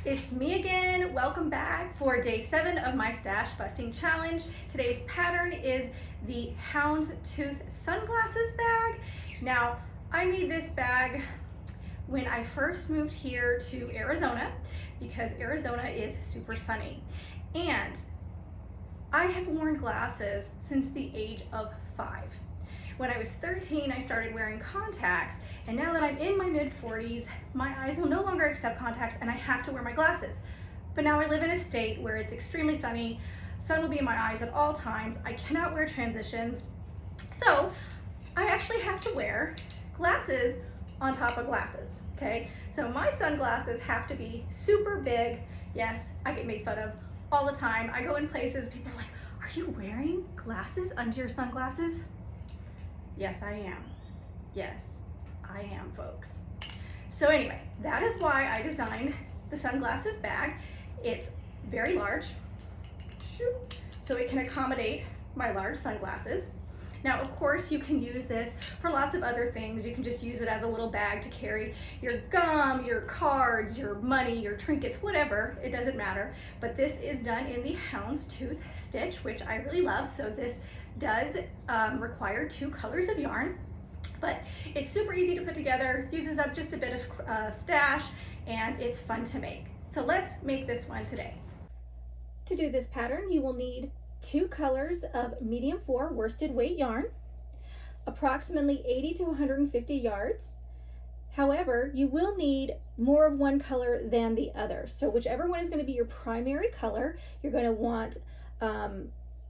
It's me again. Welcome back for day 7 of my stash busting challenge. Today's pattern is the Houndstooth Sunglasses bag. Now, I made this bag when I first moved here to Arizona because Arizona is super sunny. And I have worn glasses since the age of 5. When I was 13, I started wearing contacts, and now that I'm in my mid-40s, my eyes will no longer accept contacts and I have to wear my glasses. But now I live in a state where it's extremely sunny, sun will be in my eyes at all times, I cannot wear transitions, so I actually have to wear glasses on top of glasses, okay? So my sunglasses have to be super big. Yes, I get made fun of all the time. I go in places, people are like, are you wearing glasses under your sunglasses? Yes, I am. Yes, I am, folks. So anyway, that is why I designed the sunglasses bag. It's very large, so it can accommodate my large sunglasses. Now, of course, you can use this for lots of other things. You can just use it as a little bag to carry your gum, your cards, your money, your trinkets, whatever, it doesn't matter. But this is done in the Houndstooth stitch, which I really love. So this does require 2 colors of yarn, but it's super easy to put together, uses up just a bit of stash, and it's fun to make. So let's make this one today. To do this pattern, you will need 2 colors of medium 4 worsted weight yarn, approximately 80 to 150 yards. However, you will need more of one color than the other. So whichever one is going to be your primary color, you're going to want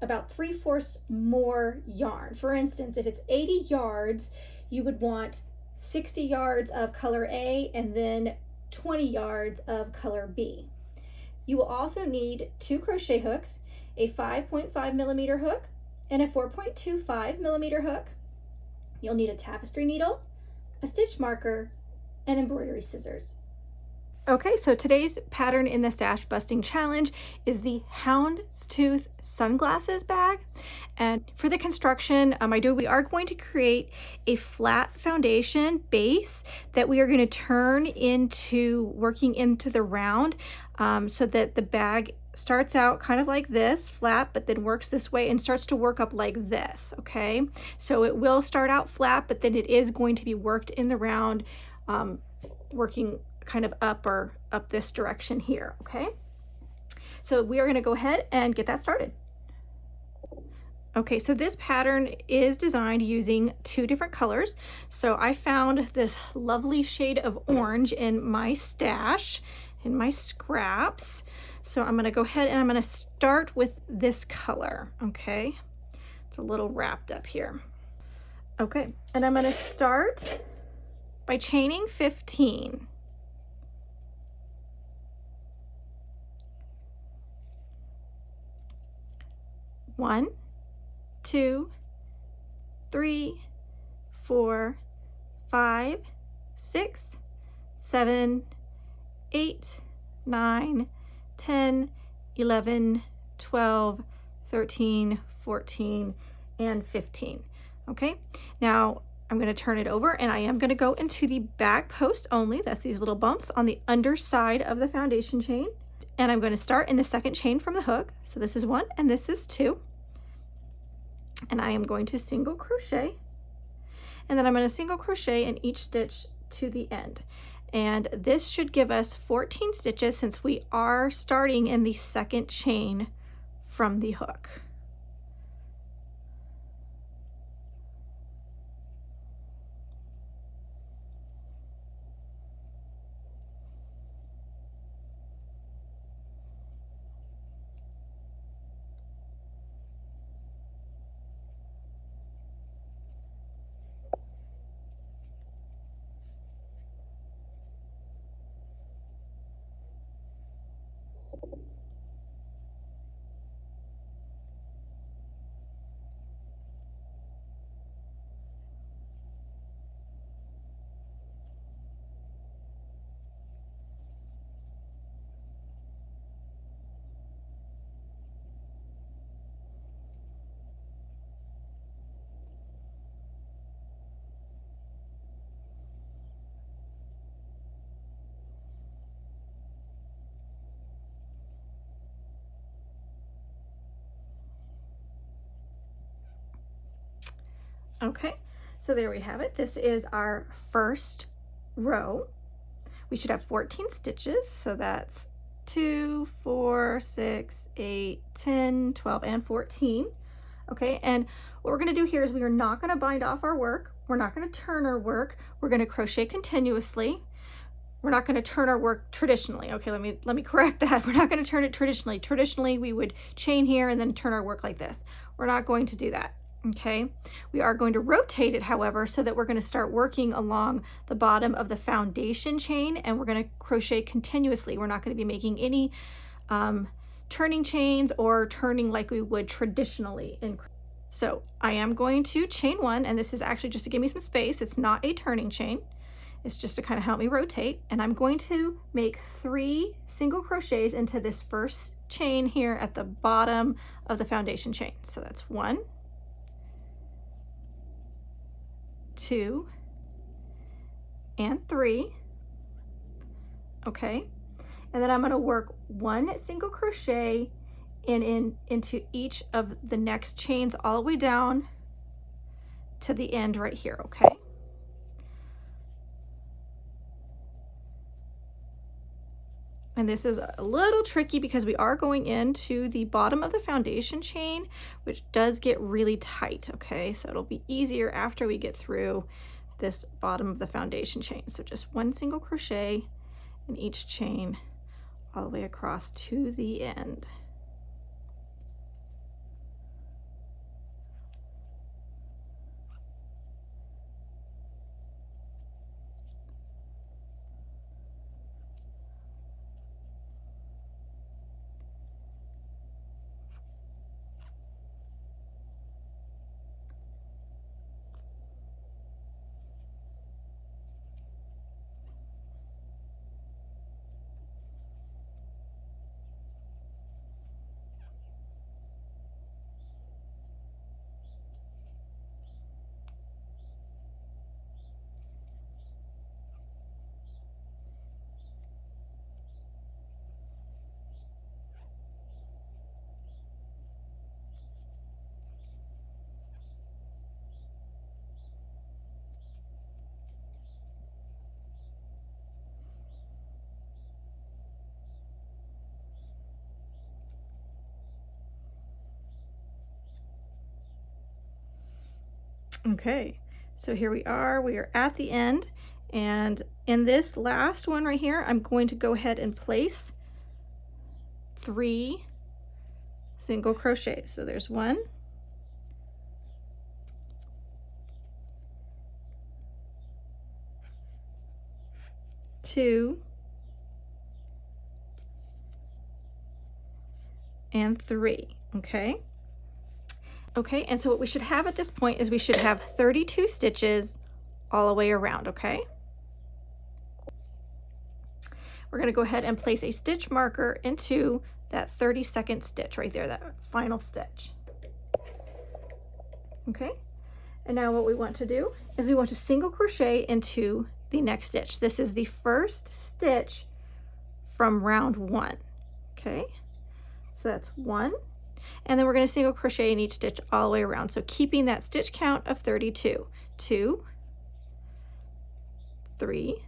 about 3/4 more yarn. For instance, if it's 80 yards, you would want 60 yards of color A and then 20 yards of color B. You will also need 2 crochet hooks, a 5.5 millimeter hook and a 4.25 millimeter hook. You'll need a tapestry needle, a stitch marker, and embroidery scissors. Okay, so today's pattern in the stash busting challenge is the Houndstooth Sunglasses bag. And for the construction, we are going to create a flat foundation base that we are going to turn into working into the round, so that the bag starts out kind of like this, flat, but then works this way and starts to work up like this, okay? So it will start out flat, but then it is going to be worked in the round, working kind of up or up this direction here, okay? So we are going to go ahead and get that started. Okay, so this pattern is designed using 2 different colors. So I found this lovely shade of orange in my stash, in my scraps. So I'm going to go ahead and I'm going to start with this color, okay? It's a little wrapped up here. Okay, and I'm going to start by chaining 15. 1, 2, 3, 4, 5, 6, 7, 8, 9, 10, 11, 12, 13, 14, and 15. Okay, now I'm going to turn it over and I am going to go into the back post only. That's these little bumps on the underside of the foundation chain. And I'm going to start in the second chain from the hook. So this is 1 and this is 2. And I am going to single crochet. And then I'm going to single crochet in each stitch to the end. And this should give us 14 stitches since we are starting in the second chain from the hook. Okay, so there we have it. This is our first row. We should have 14 stitches, so that's 2, 4, 6, 8, 10, 12, and 14. Okay, and what we're going to do here is we are not going to bind off our work. We're not going to turn our work. We're going to crochet continuously. We're not going to turn our work traditionally. Okay, let me correct that. We're not going to turn it traditionally. Traditionally, we would chain here and then turn our work like this. We're not going to do that. Okay, we are going to rotate it, however, so that we're going to start working along the bottom of the foundation chain, and we're going to crochet continuously. We're not going to be making any turning chains or turning like we would traditionally in. So I am going to chain one, and this is actually just to give me some space. It's not a turning chain. It's just to kind of help me rotate, and I'm going to make 3 single crochets into this first chain here at the bottom of the foundation chain. So that's 1, 2, and 3. Okay, and then I'm going to work 1 single crochet into each of the next chains all the way down to the end right here. Okay, and this is a little tricky because we are going into the bottom of the foundation chain, which does get really tight. Okay, so it'll be easier after we get through this bottom of the foundation chain. So just 1 single crochet in each chain all the way across to the end. Okay, so here we are at the end, and in this last one right here, I'm going to go ahead and place 3 single crochets. So there's 1, 2, and 3. Okay. Okay, and so what we should have at this point is we should have 32 stitches all the way around. Okay, we're going to go ahead and place a stitch marker into that 32nd stitch right there, that final stitch. Okay, and now what we want to do is we want to single crochet into the next stitch. This is the first stitch from round 1. Okay, so that's 1. And then we're going to single crochet in each stitch all the way around. So keeping that stitch count of 32. 2, 3,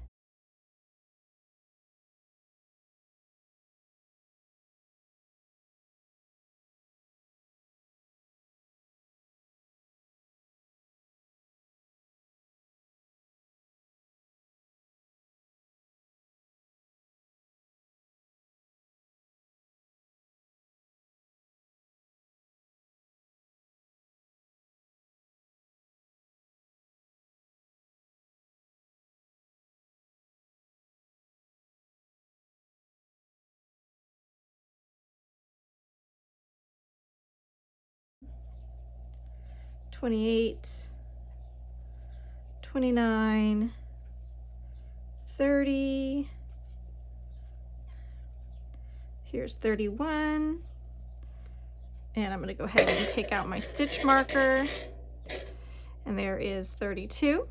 28, 29, 30, here's 31, and I'm going to go ahead and take out my stitch marker, and there is 32.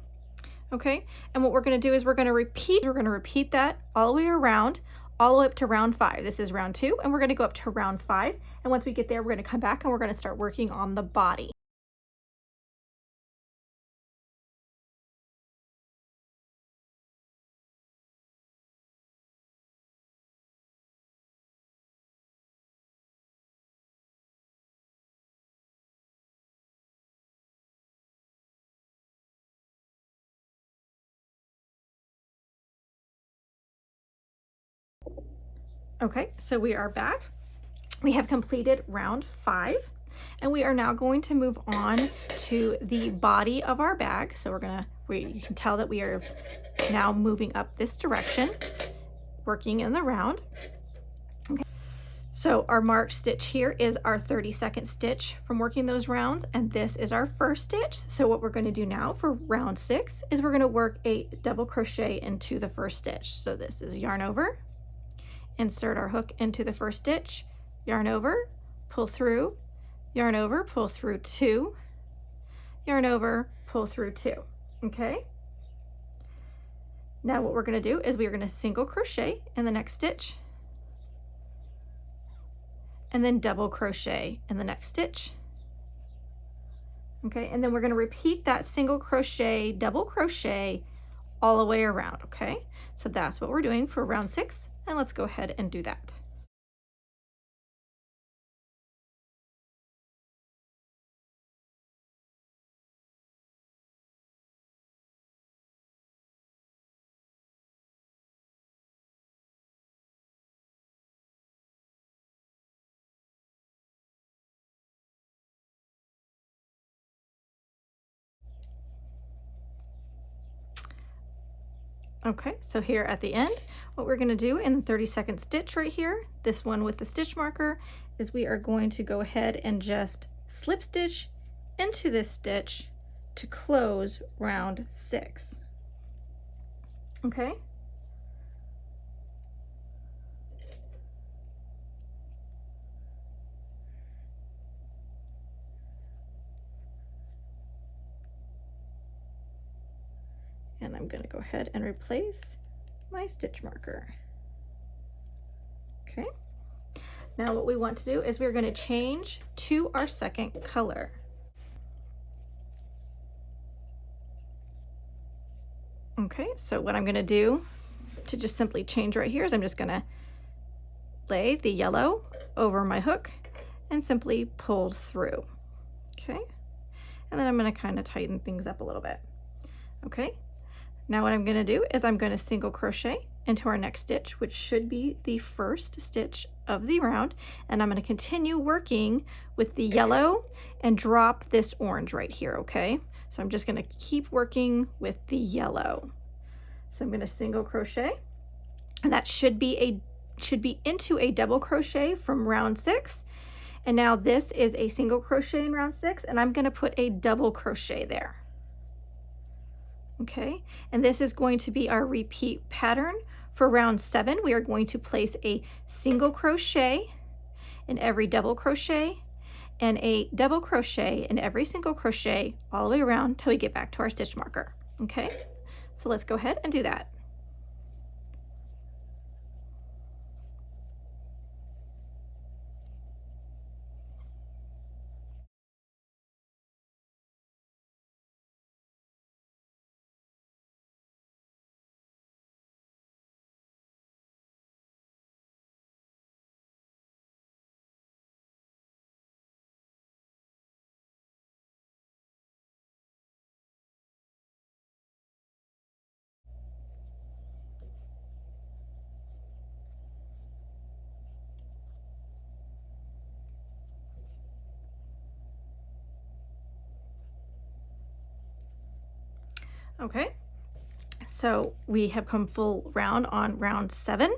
Okay, and what we're going to do is we're going to repeat that all the way around, all the way up to round 5. This is round 2, and we're going to go up to round 5, and once we get there, we're going to come back and we're going to start working on the body. Okay, so we are back. We have completed round 5, and we are now going to move on to the body of our bag. So you can tell that we are now moving up this direction, working in the round. Okay. So our marked stitch here is our 32nd stitch from working those rounds, and this is our first stitch. So what we're going to do now for round 6 is we're going to work a double crochet into the first stitch. So this is yarn over, insert our hook into the first stitch, yarn over, pull through, yarn over, pull through 2, yarn over, pull through 2. Okay? Now what we're going to do is we are going to single crochet in the next stitch, and then double crochet in the next stitch. Okay, and then we're going to repeat that single crochet, double crochet all the way around. Okay, so that's what we're doing for round 6, and let's go ahead and do that. Okay, so here at the end, what we're going to do in the 32nd stitch right here, this one with the stitch marker, is we are going to go ahead and just slip stitch into this stitch to close round 6. Okay? And I'm going to go ahead and replace my stitch marker. Okay. Now what we want to do is we're going to change to our second color. Okay, so what I'm going to do to just simply change right here is I'm just going to lay the yellow over my hook and simply pull through. Okay, and then I'm going to kind of tighten things up a little bit. Okay, now what I'm going to do is I'm going to single crochet into our next stitch, which should be the first stitch of the round, and I'm going to continue working with the yellow and drop this orange right here. Okay, so I'm just going to keep working with the yellow. So I'm going to single crochet, and that should be into a double crochet from round 6. And now this is a single crochet in round 6, and I'm going to put a double crochet there. Okay, and this is going to be our repeat pattern for round 7. We are going to place a single crochet in every double crochet and a double crochet in every single crochet all the way around till we get back to our stitch marker. Okay, so let's go ahead and do that. Okay, so we have come full round on round 7. I'm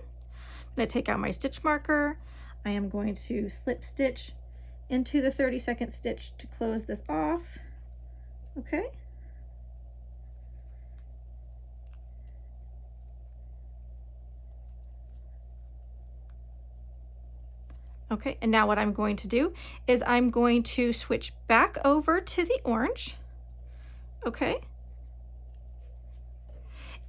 going to take out my stitch marker. I am going to slip stitch into the 32nd stitch to close this off. Okay. Okay, and now what I'm going to do is I'm going to switch back over to the orange. Okay.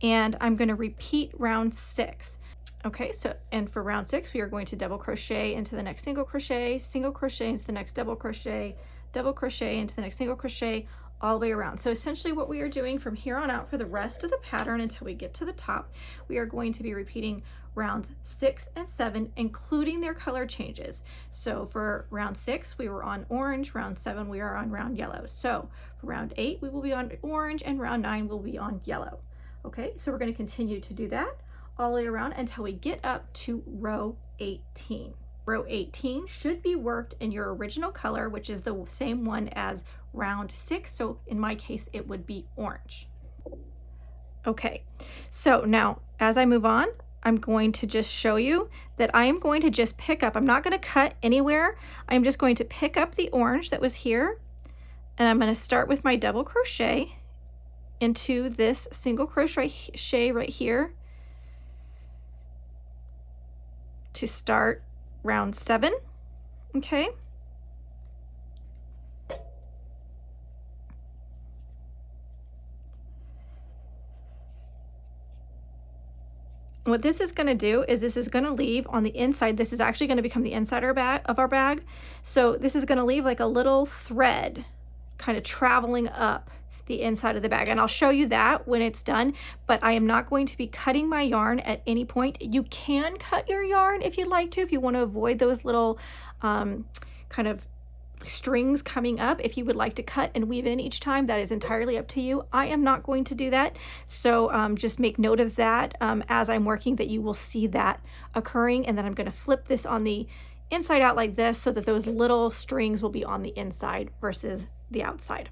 And I'm going to repeat round 6. Okay, so and for round 6 we are going to double crochet into the next single crochet into the next double crochet into the next single crochet, all the way around. So essentially what we are doing from here on out for the rest of the pattern until we get to the top, we are going to be repeating rounds 6 and 7, including their color changes. So for round 6 we were on orange, round 7 we are on round yellow. So for round 8 we will be on orange, and round 9 will be on yellow. Okay, so we're going to continue to do that all the way around until we get up to row 18. Row 18 should be worked in your original color, which is the same one as round 6. So in my case, it would be orange. Okay, so now as I move on, I'm going to just show you that I am going to just pick up, I'm not going to cut anywhere. I'm just going to pick up the orange that was here, and I'm going to start with my double crochet into this single crochet right here to start round 7. Okay. What this is going to do is this is going to leave on the inside. This is actually going to become the inside of our bag. So this is going to leave like a little thread kind of traveling up the inside of the bag, and I'll show you that when it's done, but I am not going to be cutting my yarn at any point. You can cut your yarn if you'd like to, if you want to avoid those little kind of strings coming up. If you would like to cut and weave in each time, that is entirely up to you. I am not going to do that, so just make note of that as I'm working, that you will see that occurring, and then I'm going to flip this on the inside out like this so that those little strings will be on the inside versus the outside.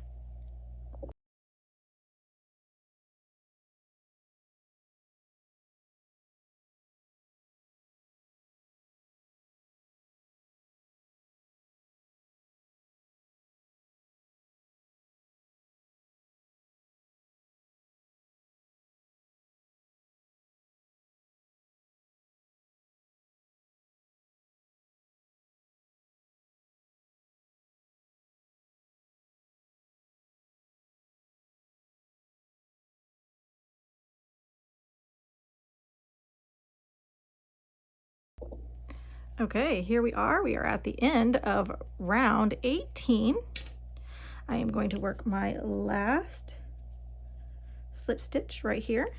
Okay, here we are at the end of round 18. I am going to work my last slip stitch right here.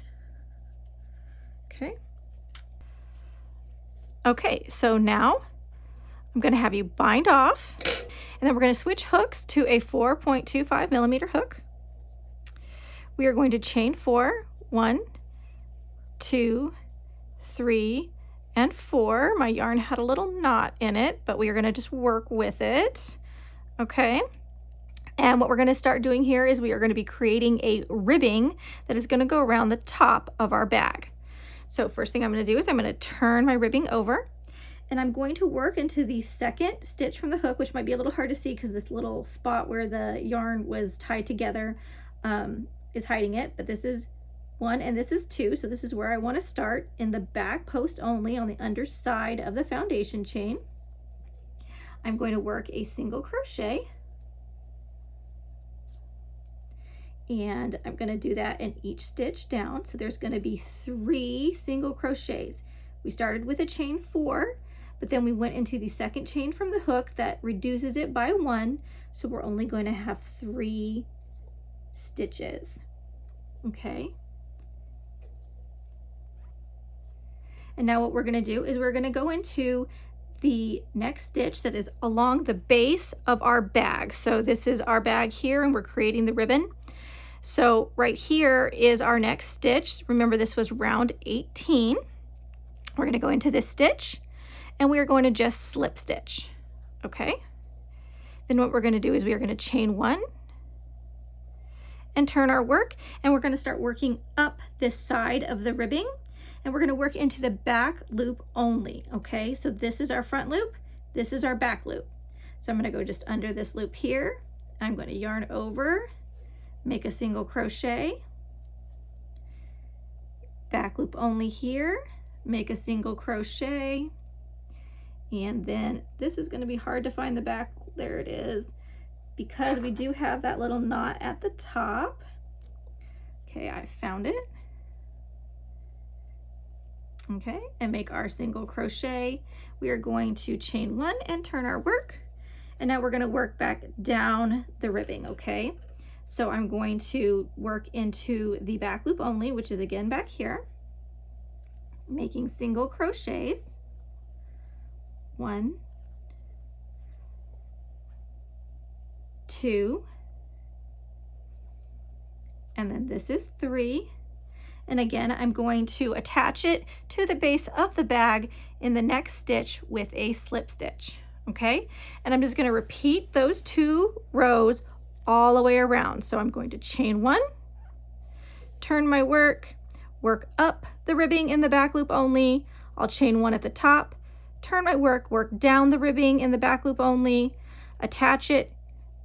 Okay, so now I'm going to have you bind off, and then we're going to switch hooks to a 4.25 millimeter hook. We are going to chain 4, 1, 2, 3, and 4. My yarn had a little knot in it, but we are going to just work with it. Okay. And what we're going to start doing here is we are going to be creating a ribbing that is going to go around the top of our bag. So first thing I'm going to do is I'm going to turn my ribbing over, and I'm going to work into the second stitch from the hook, which might be a little hard to see because this little spot where the yarn was tied together is hiding it, but this is 1 and this is 2, so this is where I want to start, in the back post only on the underside of the foundation chain. I'm going to work a single crochet, and I'm going to do that in each stitch down. So there's going to be 3 single crochets. We started with a chain 4, but then we went into the second chain from the hook that reduces it by 1, so we're only going to have 3 stitches. Okay. And now what we're going to do is we're going to go into the next stitch that is along the base of our bag. So this is our bag here, and we're creating the ribbon. So right here is our next stitch. Remember, this was round 18. We're going to go into this stitch, and we are going to just slip stitch. Okay. Then what we're going to do is we are going to chain 1 and turn our work, and we're going to start working up this side of the ribbing. And we're going to work into the back loop only. Okay, so this is our front loop, this is our back loop. So I'm going to go just under this loop here. I'm going to yarn over, make a single crochet, back loop only here, make a single crochet, and then this is going to be hard to find the back. There it is, because we do have that little knot at the top. Okay, I found it. Okay, and make our single crochet. We are going to chain 1 and turn our work, and now we're going to work back down the ribbing. Okay, so I'm going to work into the back loop only, which is again back here, making single crochets. 1, 2, and then this is 3. And again, I'm going to attach it to the base of the bag in the next stitch with a slip stitch, okay? And I'm just going to repeat those 2 rows all the way around. So I'm going to chain 1, turn my work up the ribbing in the back loop only. I'll chain 1 at the top, turn my work down the ribbing in the back loop only, attach it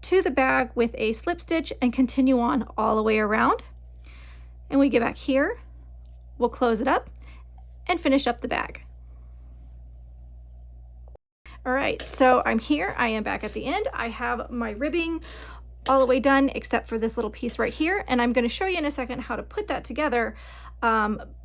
to the bag with a slip stitch, and continue on all the way around. And we get back here, we'll close it up and finish up the bag. All right, so I'm here, I am back at the end. I have my ribbing all the way done except for this little piece right here, and I'm going to show you in a second how to put that together.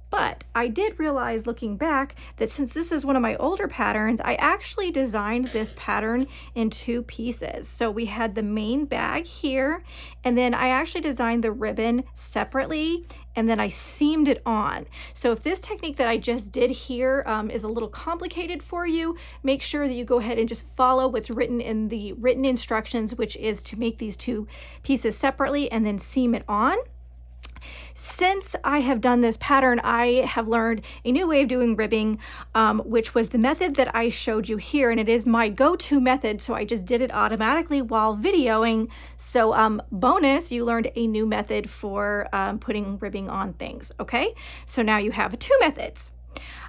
But I did realize looking back that since this is one of my older patterns, I actually designed this pattern in 2 pieces. So we had the main bag here, and then I actually designed the ribbon separately, and then I seamed it on. So if this technique that I just did here is a little complicated for you, make sure that you go ahead and just follow what's written in the written instructions, which is to make these 2 pieces separately and then seam it on. Since I have done this pattern, I have learned a new way of doing ribbing, which was the method that I showed you here, and it is my go-to method, so I just did it automatically while videoing. So bonus, you learned a new method for putting ribbing on things, okay? So now you have 2 methods.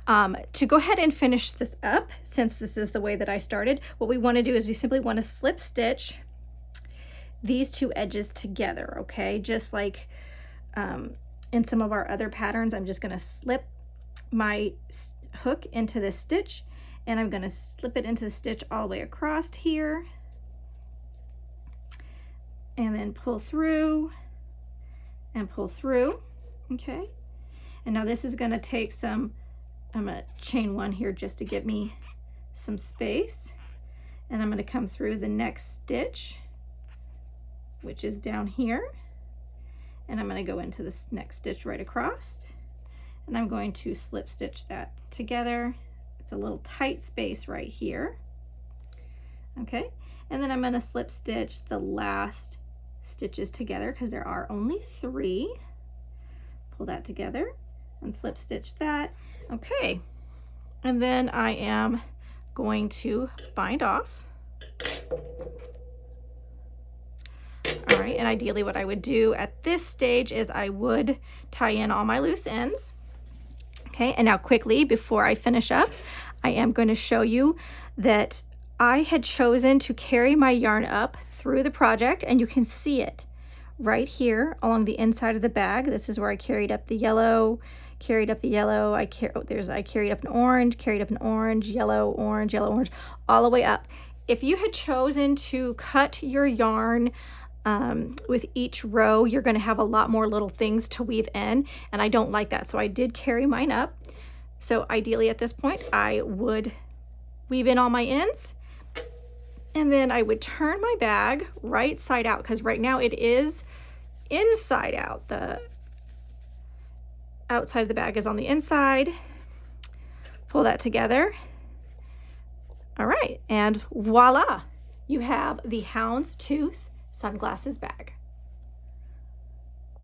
To go ahead and finish this up, since this is the way that I started, what we want to do is we simply want to slip stitch these 2 edges together, okay? Just like in some of our other patterns, I'm just going to slip my hook into this stitch, and I'm going to slip it into the stitch all the way across here, and then pull through and pull through, okay? And now this is going to take some, I'm going to chain 1 here just to give me some space, and I'm going to come through the next stitch, which is down here. And I'm going to go into this next stitch right across, and I'm going to slip stitch that together. It's a little tight space right here, okay? And then I'm going to slip stitch the last stitches together because there are only 3. Pull that together and slip stitch that, okay? And then I am going to bind off. All right, and ideally what I would do at this stage is I would tie in all my loose ends. Okay, and now quickly, before I finish up, I am going to show you that I had chosen to carry my yarn up through the project, and you can see it right here along the inside of the bag. This is where I carried up the yellow, carried up the yellow, I carried up an orange, carried up an orange, yellow, orange, yellow, orange, all the way up. If you had chosen to cut your yarn with each row, you're going to have a lot more little things to weave in, and I don't like that, so I did carry mine up. So ideally at this point I would weave in all my ends, and then I would turn my bag right side out, because right now it is inside out. The outside of the bag is on the inside. Pull that together. All right, and voila, you have the Houndstooth Sunglasses bag.